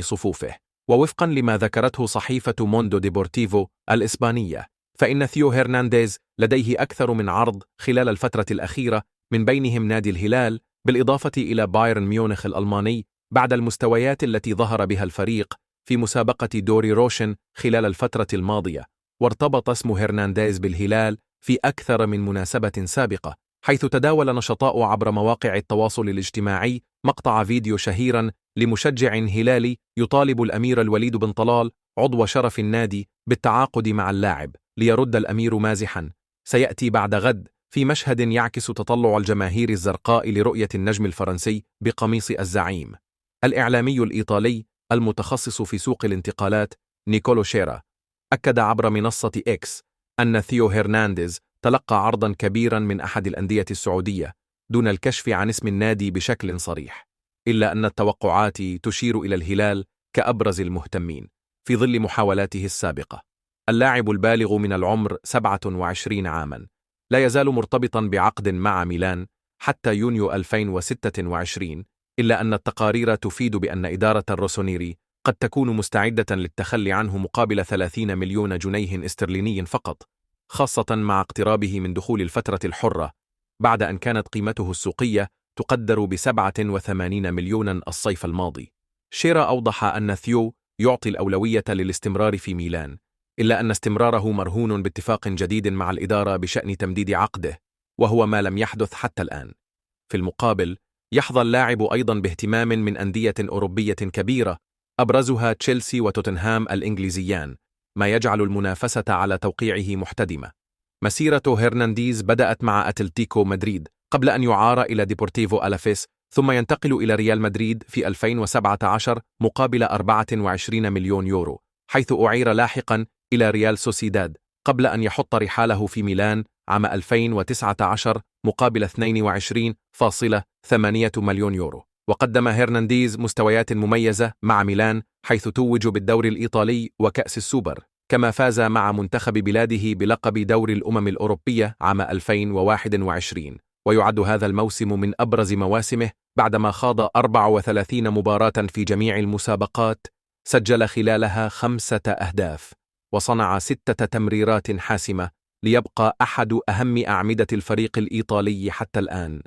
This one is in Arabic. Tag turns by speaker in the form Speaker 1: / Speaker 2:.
Speaker 1: صفوفه. ووفقا لما ذكرته صحيفة موندو ديبورتيفو الإسبانية، فإن ثيو هرنانديز لديه أكثر من عرض خلال الفترة الأخيرة، من بينهم نادي الهلال، بالإضافة إلى بايرن ميونخ الألماني، بعد المستويات التي ظهر بها الفريق في مسابقة دوري روشن خلال الفترة الماضية. وارتبط اسم هرنانديز بالهلال في أكثر من مناسبة سابقة، حيث تداول نشطاء عبر مواقع التواصل الاجتماعي مقطع فيديو شهيرا لمشجع هلالي يطالب الأمير الوليد بن طلال عضو شرف النادي بالتعاقد مع اللاعب، ليرد الأمير مازحا: سيأتي بعد غد، في مشهد يعكس تطلع الجماهير الزرقاء لرؤية النجم الفرنسي بقميص الزعيم. الإعلامي الإيطالي المتخصص في سوق الانتقالات نيكولو شيرا أكد عبر منصة إكس أن ثيو هرنانديز تلقى عرضا كبيرا من أحد الأندية السعودية دون الكشف عن اسم النادي بشكل صريح، إلا أن التوقعات تشير إلى الهلال كأبرز المهتمين في ظل محاولاته السابقة. اللاعب البالغ من العمر 27 عاما لا يزال مرتبطا بعقد مع ميلان حتى يونيو 2026، إلا أن التقارير تفيد بأن إدارة الروسونيري قد تكون مستعدة للتخلي عنه مقابل 30 مليون جنيه استرليني فقط، خاصة مع اقترابه من دخول الفترة الحرة، بعد أن كانت قيمته السوقية تقدر ب87 مليونا الصيف الماضي. شيرا أوضح أن ثيو يعطي الأولوية للاستمرار في ميلان، إلا أن استمراره مرهون باتفاق جديد مع الإدارة بشأن تمديد عقده، وهو ما لم يحدث حتى الآن. في المقابل، يحظى اللاعب أيضا باهتمام من أندية أوروبية كبيرة، أبرزها تشيلسي وتوتنهام الإنجليزيان، ما يجعل المنافسة على توقيعه محتدمة. مسيرة هرنانديز بدأت مع أتلتيكو مدريد قبل أن يعار إلى ديبورتيفو ألافيس، ثم ينتقل إلى ريال مدريد في 2017 مقابل 24 مليون يورو، حيث أعير لاحقا إلى ريال سوسيداد قبل أن يحط رحاله في ميلان عام 2019 مقابل 22.8 مليون يورو. وقدم هرنانديز مستويات مميزة مع ميلان، حيث توج بالدوري الإيطالي وكأس السوبر، كما فاز مع منتخب بلاده بلقب دوري الأمم الأوروبية عام 2021. ويعد هذا الموسم من أبرز مواسمه بعدما خاض 34 مباراة في جميع المسابقات، سجل خلالها 5 أهداف وصنع 6 تمريرات حاسمة، ليبقى أحد أهم أعمدة الفريق الإيطالي حتى الآن.